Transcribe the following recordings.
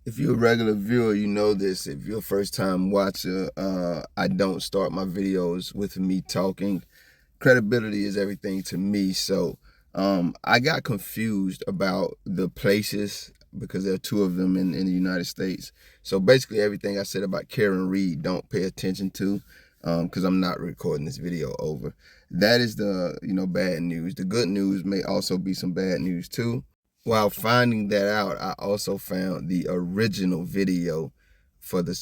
If you're a regular viewer, you know this. If you're a first-time watcher, I don't start my videos with me talking. Credibility is everything to me. So I got confused about the places because there are two of them in the United States. So basically everything I said about Karen Reed, don't pay attention to because I'm not recording this video over. That is the bad news. The good news may also be some bad news too. While finding that out, I also found the original video for the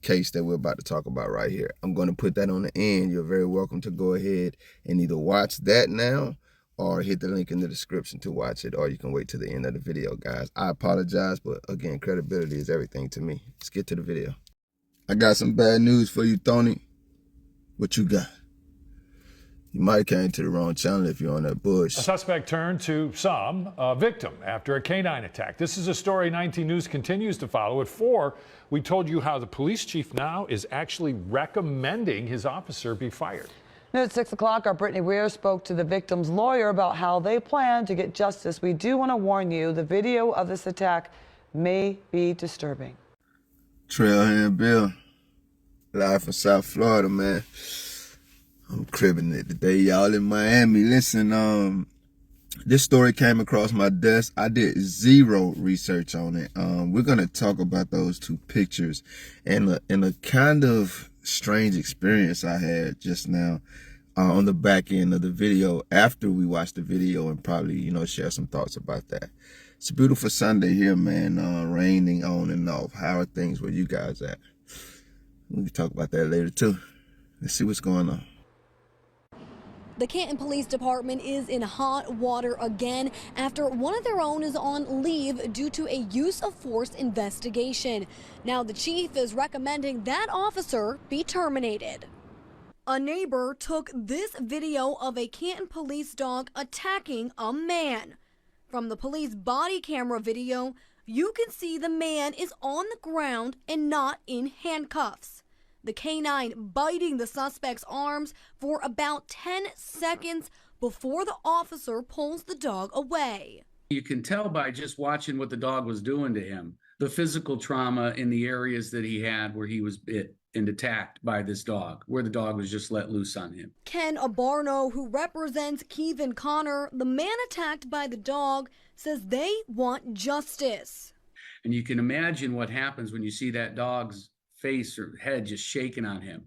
case that we're about to talk about right here. I'm going to put that on the end. You're very welcome to go ahead and either watch that now or hit the link in the description to watch it, or you can wait to the end of the video, guys. I apologize, but again, credibility is everything to me. Let's get to the video. I got some bad news for you, Tony. What you got? You might have came to the wrong channel if you're on that bush. A suspect turned to some victim after a canine attack. This is a story 19 News continues to follow. At 4, we told you how the police chief now is actually recommending his officer be fired. And at 6 o'clock, our Brittany Weir spoke to the victim's lawyer about how they plan to get justice. We do want to warn you, the video of this attack may be disturbing. Trailhand Bill, live from South Florida, man. I'm cribbing it today, y'all, in Miami. Listen, this story came across my desk. I did zero research on it. We're going to talk about those two pictures and a kind of strange experience I had just now on the back end of the video after we watched the video, and probably, share some thoughts about that. It's a beautiful Sunday here, man, raining on and off. How are things where you guys at? We can talk about that later, too. Let's see what's going on. The Canton Police Department is in hot water again after one of their own is on leave due to a use of force investigation. Now the chief is recommending that officer be terminated. A neighbor took this video of a Canton police dog attacking a man. From the police body camera video, you can see the man is on the ground and not in handcuffs. The canine biting the suspect's arms for about 10 seconds before the officer pulls the dog away. You can tell by just watching what the dog was doing to him, the physical trauma in the areas that he had where he was bit and attacked by this dog, where the dog was just let loose on him. Ken Abarno, who represents Kevin Connor, the man attacked by the dog, says they want justice. And you can imagine what happens when you see that dog's face or head just shaking on him.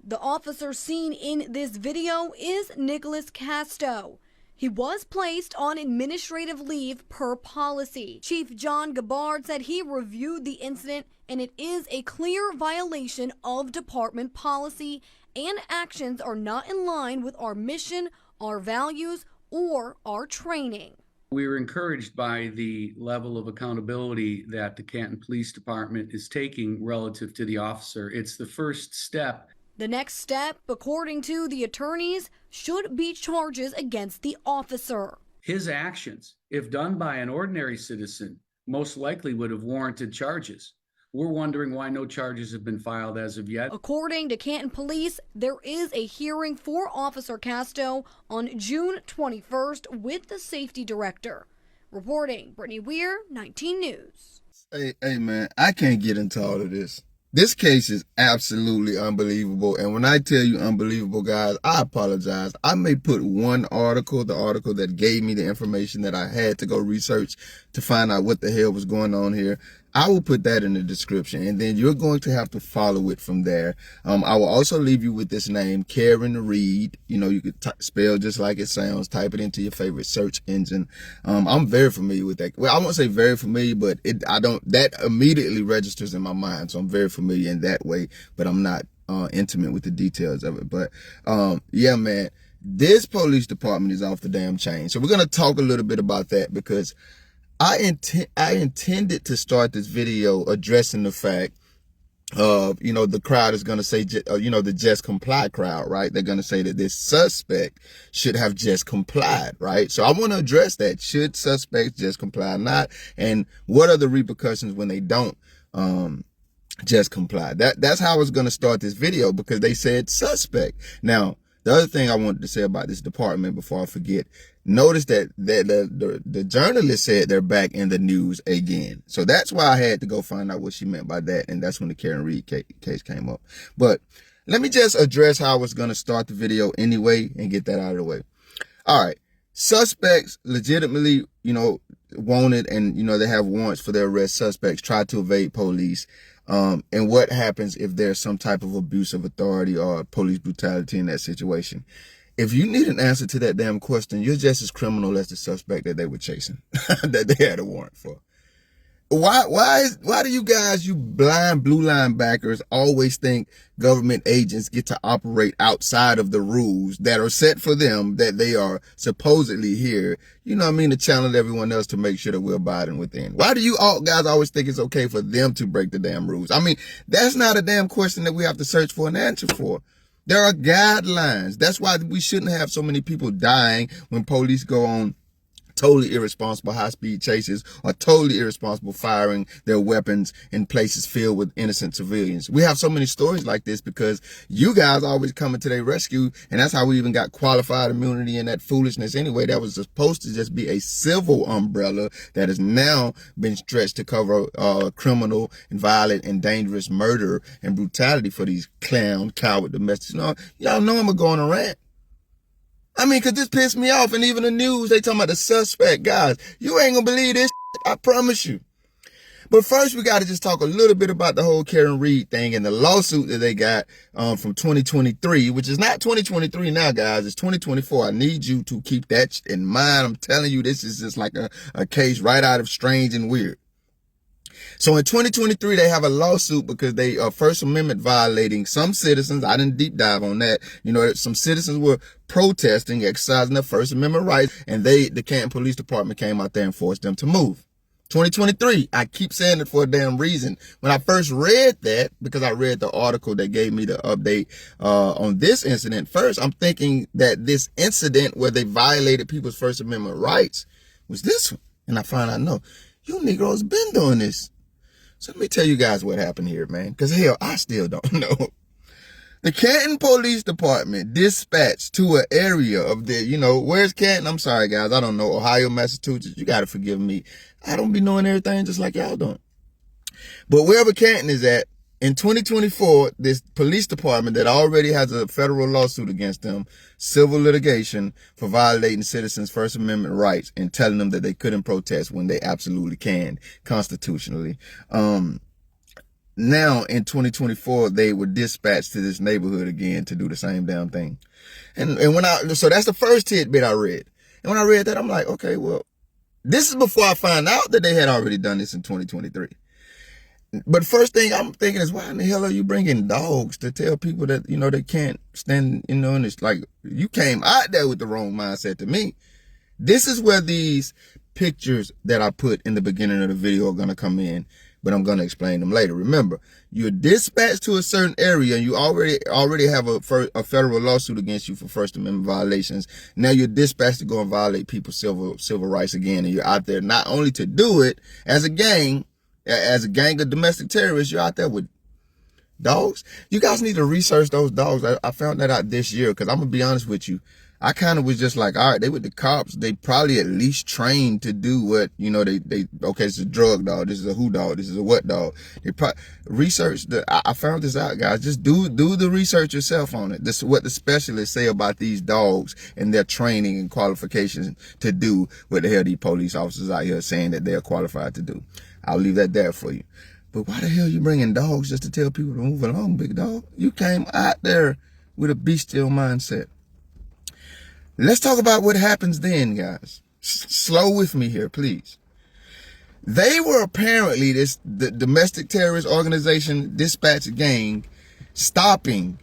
The officer seen in this video is Nicholas Casto. He was placed on administrative leave per policy. Chief John Gabbard said he reviewed the incident and it is a clear violation of department policy and actions are not in line with our mission, our values, or our training. We were encouraged by the level of accountability that the Canton Police Department is taking relative to the officer. It's the first step. The next step, according to the attorneys, should be charges against the officer. His actions, if done by an ordinary citizen, most likely would have warranted charges. We're wondering why no charges have been filed as of yet. According to Canton Police, there is a hearing for Officer Casto on June 21st with the safety director. Reporting, Brittany Weir, 19 News. Hey, man, I can't get into all of this. This case is absolutely unbelievable. And when I tell you unbelievable, guys, I apologize. I may put one article, the article that gave me the information that I had to go research to find out what the hell was going on here. I will put that in the description, and then you're going to have to follow it from there. I will also leave you with this name, Karen Reed. You could spell just like it sounds. Type it into your favorite search engine. I'm very familiar with that. Well, I won't say very familiar, but that immediately registers in my mind. So I'm very familiar in that way, but I'm not intimate with the details of it. But yeah, man, this police department is off the damn chain. So we're going to talk a little bit about that because I intended to start this video addressing the fact of, the crowd is going to say, the just comply crowd, right? They're going to say that this suspect should have just complied, right? So I want to address that. Should suspects just comply or not? And what are the repercussions when they don't just comply? That's how I was going to start this video because they said suspect. Now, The other thing I wanted to say about this department before I forget, notice that the journalist said they're back in the news again. So that's why I had to go find out what she meant by that. And that's when the Karen Reed case came up. But let me just address how I was going to start the video anyway and get that out of the way. All right. Suspects legitimately, wanted, and, they have warrants for their arrest. Suspects try to evade police. And what happens if there's some type of abuse of authority or police brutality in that situation? If you need an answer to that damn question, you're just as criminal as the suspect that they were chasing, that they had a warrant for. Why do you guys, you blind blue line backers, always think government agents get to operate outside of the rules that are set for them, that they are supposedly here, to challenge everyone else to make sure that we're abiding within? Why do you all guys always think it's okay for them to break the damn rules? That's not a damn question that we have to search for an answer for. There are guidelines. That's why we shouldn't have so many people dying when police go on totally irresponsible high-speed chases, or totally irresponsible firing their weapons in places filled with innocent civilians. We have so many stories like this because you guys always coming to their rescue, and that's how we even got qualified immunity and that foolishness anyway. That was supposed to just be a civil umbrella that has now been stretched to cover criminal and violent and dangerous murder and brutality for these coward domestics. Y'all know I'm going to rant. Cause this pissed me off. And even the news, they talking about the suspect. Guys, you ain't gonna believe this shit, I promise you. But first, we gotta just talk a little bit about the whole Karen Reed thing and the lawsuit that they got from 2023, which is not 2023 now, guys. It's 2024. I need you to keep that in mind. I'm telling you, this is just like a case right out of Strange and Weird. So in 2023, they have a lawsuit because they are First Amendment violating some citizens. I didn't deep dive on that. Some citizens were protesting, exercising their First Amendment rights, and the Canton Police Department came out there and forced them to move. 2023, I keep saying it for a damn reason. When I first read that, because I read the article that gave me the update on this incident first, I'm thinking that this incident where they violated people's First Amendment rights was this one. And I found out, no, you Negroes been doing this. So let me tell you guys what happened here, man. Because hell, I still don't know. The Canton Police Department dispatched to an area of where's Canton? I'm sorry, guys. I don't know. Ohio, Massachusetts. You got to forgive me. I don't be knowing everything just like y'all don't. But wherever Canton is at, in 2024, this police department that already has a federal lawsuit against them, civil litigation for violating citizens' First Amendment rights and telling them that they couldn't protest when they absolutely can constitutionally. Now in 2024, they were dispatched to this neighborhood again to do the same damn thing. So that's the first tidbit I read. And when I read that, I'm like, okay, well, this is before I find out that they had already done this in 2023. But first thing I'm thinking is, why in the hell are you bringing dogs to tell people that, they can't stand, and it's like, you came out there with the wrong mindset to me. This is where these pictures that I put in the beginning of the video are going to come in, but I'm going to explain them later. Remember, you're dispatched to a certain area and you already have a federal lawsuit against you for First Amendment violations. Now you're dispatched to go and violate people's civil rights again. And you're out there not only to do it as a gang of domestic terrorists, you're out there with dogs. You guys need to research those dogs. I found that out this year because I'm going to be honest with you. I kind of was just like, all right, they with the cops. They probably at least trained to do what, okay, it's a drug dog. This is a who dog. This is a what dog. They probably research. I found this out, guys. Just do the research yourself on it. This is what the specialists say about these dogs and their training and qualifications to do what the hell these police officers out here saying that they're qualified to do. I'll leave that there for you. But why the hell you bringing dogs just to tell people to move along, big dog? You came out there with a bestial mindset. Let's talk about what happens then, guys. Slow with me here, please. They were apparently the domestic terrorist organization dispatch gang stopping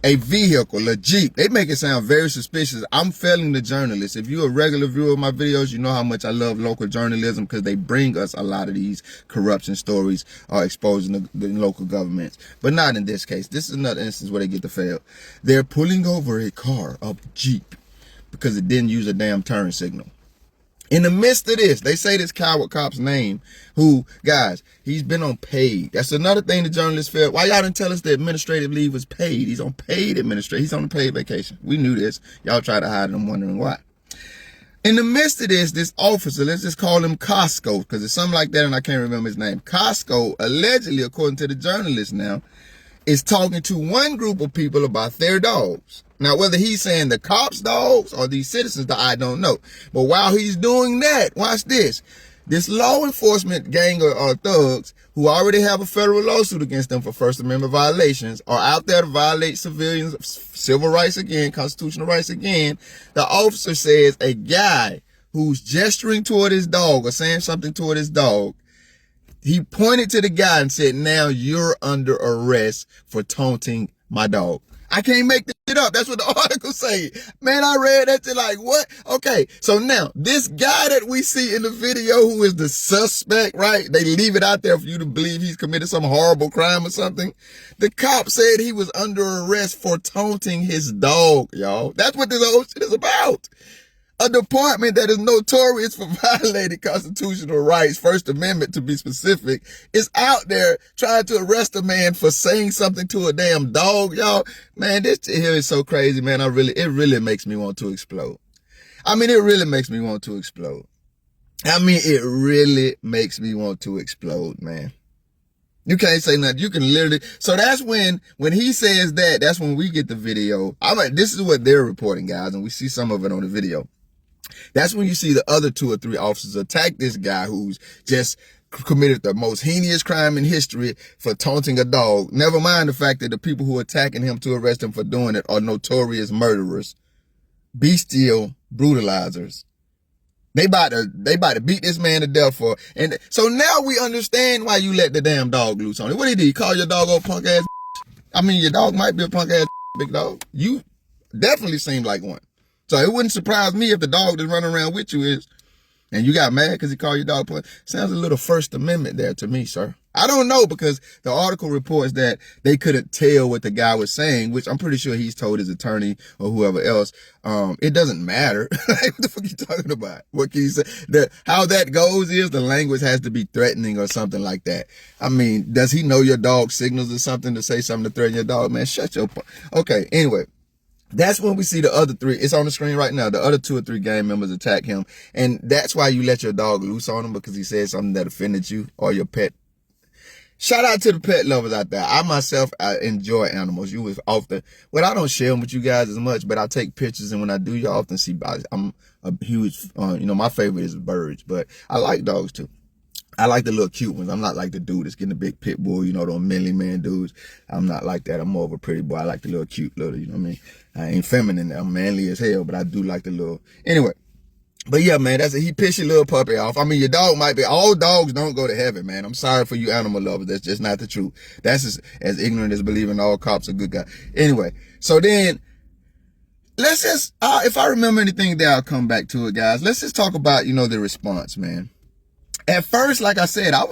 a vehicle, a Jeep. They make it sound very suspicious. I'm failing the journalists. If you're a regular viewer of my videos, you know how much I love local journalism because they bring us a lot of these corruption stories exposing the local governments. But not in this case. This is another instance where they get to fail. They're pulling over a car, a Jeep, because it didn't use a damn turn signal. In the midst of this, they say this coward cop's name, who, guys, he's been on paid. That's another thing the journalists felt. Why y'all didn't tell us the administrative leave was paid? He's on paid administrative. He's on a paid vacation. We knew this. Y'all tried to hide it. I'm wondering why. In the midst of this officer, let's just call him Costco, because it's something like that and I can't remember his name. Costco, allegedly, according to the journalist now, is talking to one group of people about their dogs. Now, whether he's saying the cops' dogs or these citizens' dogs, I don't know. But while he's doing that, watch this. This law enforcement gang or thugs who already have a federal lawsuit against them for First Amendment violations are out there to violate civilians' civil rights again, constitutional rights again. The officer says a guy who's gesturing toward his dog or saying something toward his dog, he pointed to the guy and said, now you're under arrest for taunting my dog. I can't make this shit up. That's what the article say. Man, I read that to like, what? Okay, so now, this guy that we see in the video who is the suspect, right? They leave it out there for you to believe he's committed some horrible crime or something. The cop said he was under arrest for taunting his dog, y'all. That's what this whole shit is about. A department that is notorious for violating constitutional rights, First Amendment to be specific, is out there trying to arrest a man for saying something to a damn dog, y'all. Man, this here is so crazy, man. It really makes me want to explode. I mean, it really makes me want to explode. I mean, it really makes me want to explode, man. You can't say nothing. You can literally. So that's when he says that, that's when we get the video. This is what they're reporting, guys, and we see some of it on the video. That's when you see the other 2 or 3 officers attack this guy who's just committed the most heinous crime in history for taunting a dog. Never mind the fact that the people who are attacking him to arrest him for doing it are notorious murderers, bestial brutalizers. They about to beat this man to death for. And so now we understand why you let the damn dog loose on it. What did he call your dog old punk ass? I mean, your dog might be a punk ass big dog. You definitely seem like one. So it wouldn't surprise me if the dog that's running around with you is, and you got mad because he called your dog punk. Sounds a little First Amendment there to me, sir. I don't know, because the article reports that they couldn't tell what the guy was saying, which I'm pretty sure he's told his attorney or whoever else. It doesn't matter. What the fuck are you talking about? What can you say? How that goes is the language has to be threatening or something like that. I mean, does he know your dog signals or something to say something to threaten your dog? Man, shut your... Okay, anyway. That's when we see the other 3. It's on the screen right now. The other 2 or 3 gang members attack him. And that's why you let your dog loose on him, because he said something that offended you or your pet. Shout out to the pet lovers out there. I myself, I enjoy animals. You was often, well, I don't share them with you guys as much, but I take pictures. And when I do, you often see, I'm a huge, my favorite is birds, but I like dogs too. I like the little cute ones. I'm not like the dude that's getting a big pit bull, those manly man dudes. I'm not like that. I'm more of a pretty boy. I like the little cute little, you know what I mean? I ain't feminine. I'm manly as hell, but I do like the little, anyway. But yeah, man, he pissed your little puppy off. I mean, your dog might be, all dogs don't go to heaven, man. I'm sorry for you animal lovers. That's just not the truth. That's as ignorant as believing all cops are good guys. Anyway, so then, let's just, if I remember anything there, I'll come back to it, guys. Let's just talk about, the response, man. At first, like I said, I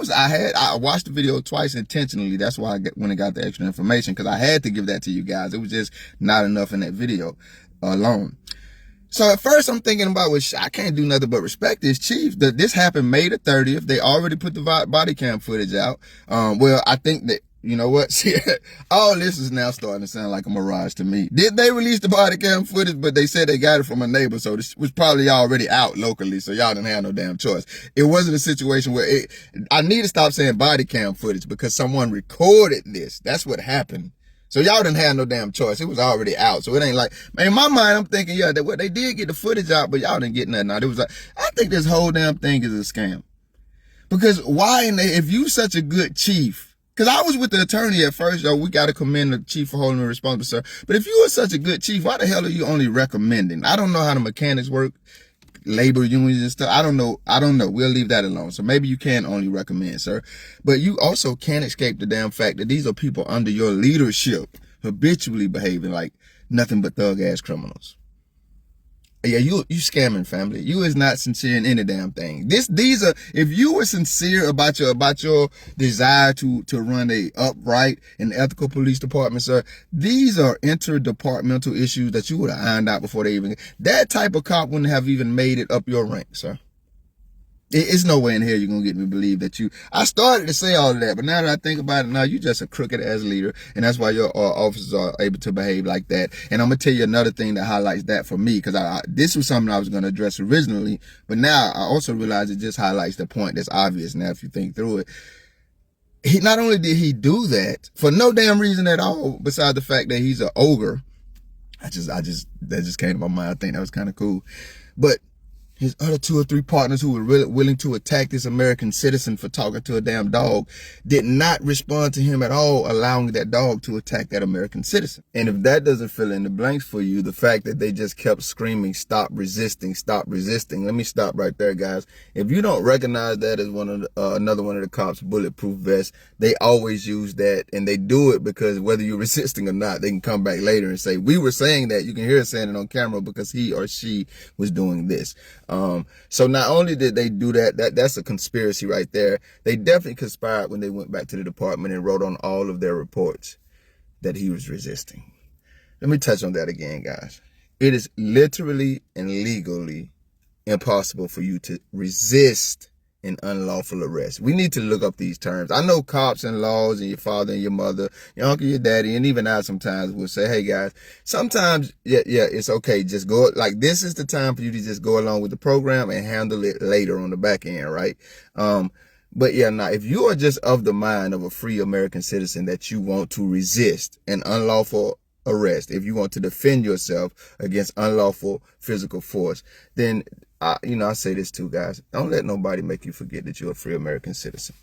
watched the video twice intentionally. That's why I went and got the extra information, because I had to give that to you guys. It was just not enough in that video alone. So at first I'm thinking about, I can't do nothing but respect this chief. This happened May the 30th. They already put the body cam footage out. Well, I think that, you know what? See, all this is now starting to sound like a mirage to me. Did they release the body cam footage? But they said they got it from a neighbor, so this was probably already out locally, so y'all didn't have no damn choice. It wasn't a situation where I need to stop saying body cam footage, because someone recorded this. That's what happened. So y'all didn't have no damn choice. It was already out. So it ain't like, man, in my mind, I'm thinking, yeah, they did get the footage out, but y'all didn't get nothing out. It was like, I think this whole damn thing is a scam. Because if you such a good chief, because I was with the attorney at first, we got to commend the chief for holding me responsible, sir. But if you are such a good chief, why the hell are you only recommending? I don't know how the mechanics work, labor unions and stuff. I don't know. We'll leave that alone. So maybe you can only recommend, sir. But you also can't escape the damn fact that these are people under your leadership habitually behaving like nothing but thug-ass criminals. Yeah, you scamming, family. You is not sincere in any damn thing. These are, if you were sincere about your desire to run a upright and ethical police department, sir, these are interdepartmental issues that you would have ironed out before they even, that type of cop wouldn't have even made it up your rank, sir. It's no way in hell you're gonna get me to believe that you. I started to say all of that, but now that I think about it, now you just a crooked ass leader, and that's why your officers are able to behave like that. And I'm gonna tell you another thing that highlights that for me, because this was something I was gonna address originally, but now I also realize it just highlights the point that's obvious now if you think through it. He not only did he do that for no damn reason at all, besides the fact that he's an ogre. That just came to my mind. I think that was kind of cool, but his other 2 or 3 partners who were really willing to attack this American citizen for talking to a damn dog did not respond to him at all, allowing that dog to attack that American citizen. And if that doesn't fill in the blanks for you, the fact that they just kept screaming, stop resisting, stop resisting. Let me stop right there, guys. If you don't recognize that as another one of the cops' bulletproof vests, they always use that, and they do it because whether you're resisting or not, they can come back later and say, we were saying that. You can hear us saying it on camera because he or she was doing this. So not only did they do that's a conspiracy right there. They definitely conspired when they went back to the department and wrote on all of their reports that he was resisting. Let me touch on that again, guys. It is literally and legally impossible for you to resist an unlawful arrest. We need to look up these terms. I know cops and laws and your father and your mother, your uncle, your daddy, and even I sometimes will say, hey guys, sometimes, yeah, it's okay. Just go, like this is the time for you to just go along with the program and handle it later on the back end, right? But yeah, now if you are just of the mind of a free American citizen that you want to resist an unlawful arrest, if you want to defend yourself against unlawful physical force, then I say this too, guys. Don't let nobody make you forget that you're a free American citizen.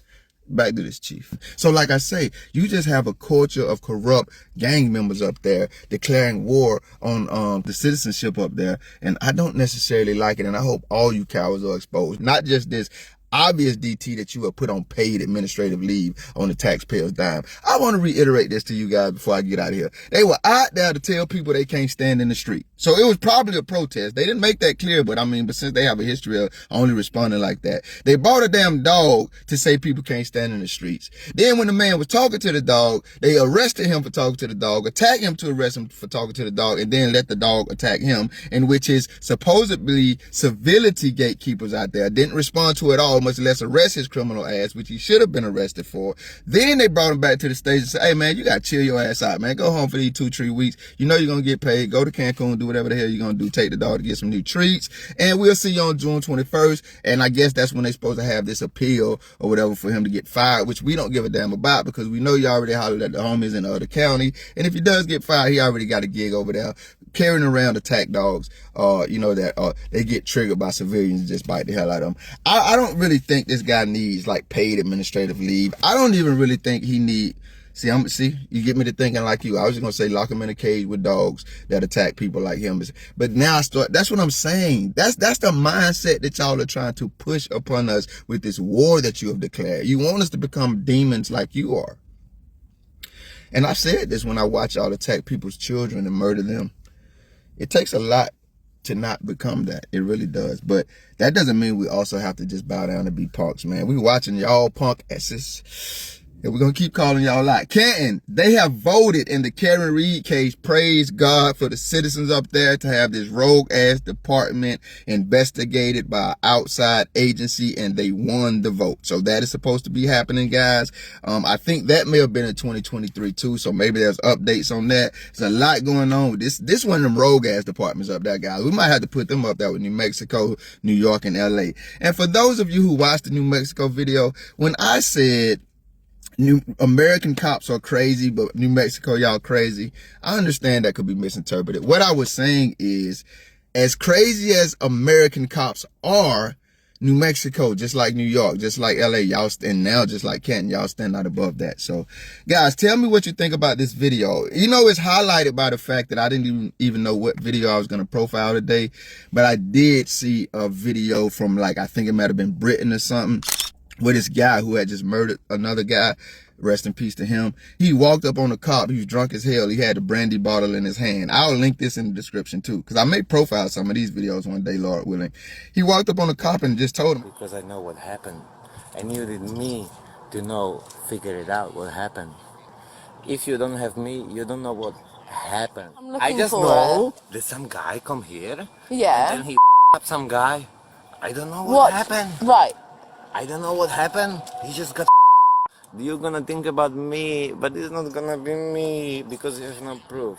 Back to this, Chief. So like I say, you just have a culture of corrupt gang members up there declaring war on the citizenship up there. And I don't necessarily like it. And I hope all you cowards are exposed. Not just this obvious DT that you have put on paid administrative leave on the taxpayer's dime. I want to reiterate this to you guys before I get out of here. They were out there to tell people they can't stand in the street. So it was probably a protest. They didn't make that clear, but since they have a history of only responding like that, they bought a damn dog to say people can't stand in the streets. Then when the man was talking to the dog, they arrested him for talking to the dog, attacked him to arrest him for talking to the dog, and then let the dog attack him, in which his supposedly civility gatekeepers out there didn't respond to at all, much less arrest his criminal ass, which he should have been arrested for. Then they brought him back to the stage and said, hey man, you gotta chill your ass out, man. Go home for these 2-3 weeks. You know you're gonna get paid. Go to Canton, do whatever the hell you're gonna do. Take the dog to get some new treats. And we'll see you on June 21st. And I guess that's when they're supposed to have this appeal or whatever for him to get fired, which we don't give a damn about because we know you already hollered at the homies in the other county. And if he does get fired, he already got a gig over there carrying around attack dogs, that they get triggered by civilians and just bite the hell out of them. I don't really think this guy needs like paid administrative leave. I don't even really think he need. See, you get me to thinking like you. I was just gonna say lock him in a cage with dogs that attack people like him. But now that's what I'm saying. That's the mindset that y'all are trying to push upon us with this war that you have declared. You want us to become demons like you are. And I said this when I watch y'all attack people's children and murder them. It takes a lot to not become that. It really does. But that doesn't mean we also have to just bow down and be punks, man. We watching y'all punk asses. And we're going to keep calling y'all out. Canton, they have voted in the Karen Reed case. Praise God for the citizens up there to have this rogue-ass department investigated by an outside agency, and they won the vote. So that is supposed to be happening, guys. I think that may have been in 2023, too, so maybe there's updates on that. There's a lot going on with this. This one of them rogue-ass departments up there, guys. We might have to put them up there with New Mexico, New York, and L.A. And for those of you who watched the New Mexico video, when I said American cops are crazy, but New Mexico, y'all crazy, I understand that could be misinterpreted. What I was saying is, as crazy as American cops are, New Mexico, just like New York, just like LA, y'all stand now, just like Canton, y'all stand out above that. So guys, tell me what you think about this video. It's highlighted by the fact that I didn't even know what video I was going to profile today, but I did see a video from I think it might have been Britain or something, with this guy who had just murdered another guy. Rest in peace to him. He walked up on a cop. He was drunk as hell. He had a brandy bottle in his hand. I'll link this in the description too, because I may profile some of these videos one day, Lord willing. He walked up on a cop and just told him. Because I know what happened. And you need me to figure it out what happened. If you don't have me, you don't know what happened. I just know that some guy come here. Yeah. And then he up some guy. I don't know what happened. Right. I don't know what happened. He just got. You're gonna think about me, but it's not gonna be me because you have no proof.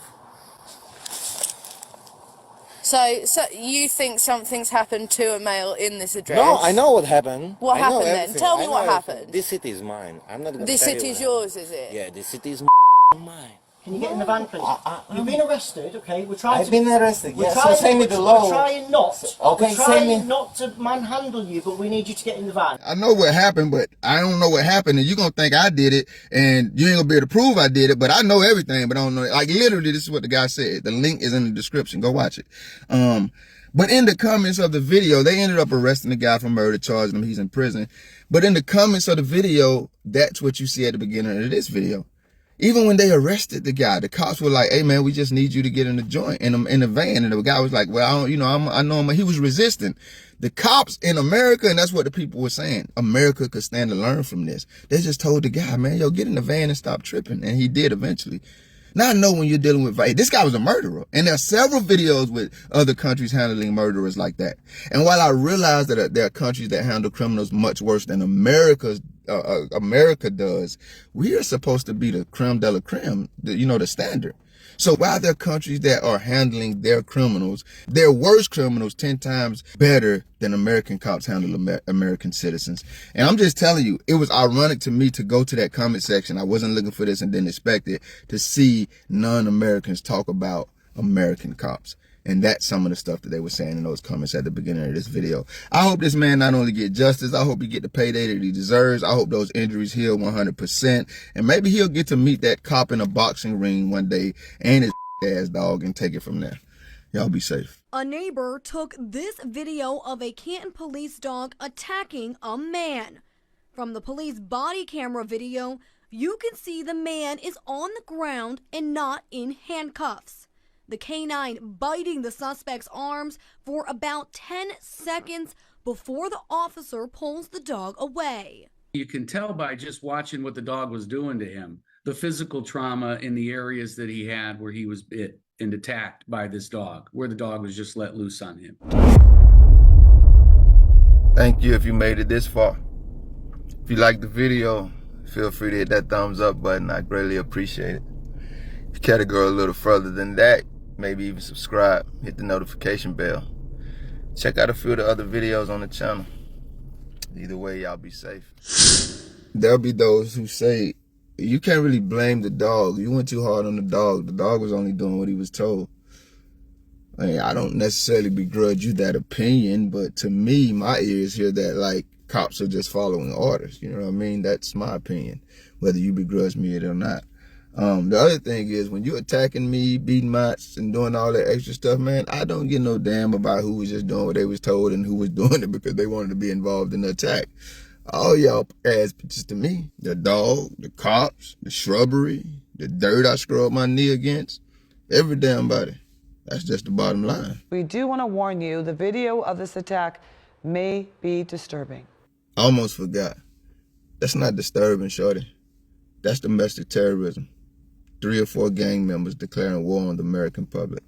So you think something's happened to a male in this address? No, I know what happened. What I know happened then? everything. Tell me I know what everything. happened. This city is mine. I'm not gonna This tell you city's what yours, happened. is it? Yeah, this city is mine. Can you get in the van, please? You've been arrested, okay? We're trying I've been arrested, we're yeah, so trying, send me the law. We're trying not. Okay, we're send me. trying not to manhandle you, but we need you to get in the van. I know what happened, but I don't know what happened, and you're gonna think I did it, and you ain't gonna be able to prove I did it, but I know everything, but I don't know. Like, literally, this is what the guy said. The link is in the description. Go watch it. But in the comments of the video, they ended up arresting the guy for murder, charging him. He's in prison. But in the comments of the video, that's what you see at the beginning of this video. Even when they arrested the guy, the cops were like, "Hey man, we just need you to get in the joint, in the van." And the guy was like, "Well, I don't, I know him." He was resisting. The cops in America, and that's what the people were saying, America could stand to learn from this. They just told the guy, "Man, yo, get in the van and stop tripping." And he did eventually. Now I know when you're dealing with, this guy was a murderer. And there are several videos with other countries handling murderers like that. And while I realize that there are countries that handle criminals much worse than America does, we are supposed to be the creme de la creme, the standard. So while there are countries that are handling their criminals, their worst criminals 10 times better than American cops handle American citizens. And I'm just telling you, it was ironic to me to go to that comment section. I wasn't looking for this and didn't expect it, to see non-Americans talk about American cops. And that's some of the stuff that they were saying in those comments at the beginning of this video. I hope this man not only get justice, I hope he get the payday that he deserves. I hope those injuries heal 100%. And maybe he'll get to meet that cop in a boxing ring one day and his ass dog and take it from there. Y'all be safe. A neighbor took this video of a Canton police dog attacking a man. From the police body camera video, you can see the man is on the ground and not in handcuffs. The canine biting the suspect's arms for about 10 seconds before the officer pulls the dog away. You can tell by just watching what the dog was doing to him, the physical trauma in the areas that he had where he was bit and attacked by this dog, where the dog was just let loose on him. Thank you if you made it this far. If you liked the video, feel free to hit that thumbs up button. I greatly appreciate it. If you care to go a little further than that, maybe even subscribe, hit the notification bell. Check out a few of the other videos on the channel. Either way, y'all be safe. There'll be those who say, you can't really blame the dog. You went too hard on the dog. The dog was only doing what he was told. I mean, I don't necessarily begrudge you that opinion, but to me, my ears hear that like cops are just following orders. You know what I mean? That's my opinion, whether you begrudge me it or not. The other thing is, when you're attacking me, beating mats, and doing all that extra stuff, man, I don't give no damn about who was just doing what they was told and who was doing it because they wanted to be involved in the attack. All y'all ass bitches to me, the dog, the cops, the shrubbery, the dirt I scrubbed my knee against, every damn body. That's just the bottom line. We do want to warn you, the video of this attack may be disturbing. I almost forgot. That's not disturbing, shorty. That's domestic terrorism. 3 or 4 gang members declaring war on the American public.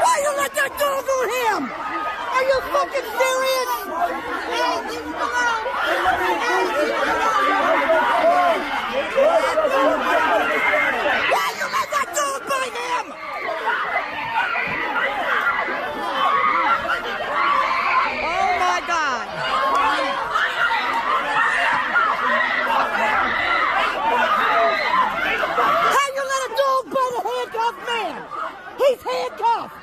Why you let that dog do him? Are you fucking serious? Hey, leave him alone. Hey, leave him alone. Why you let that dog bite him? Oh my God. How you let a dog bite a handcuffed man? He's handcuffed!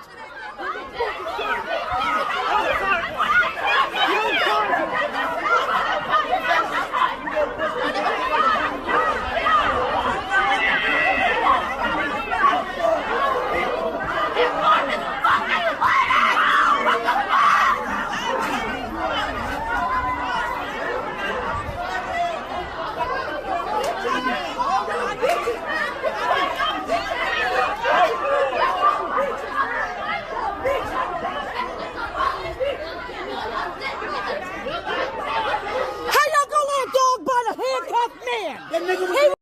tough man. He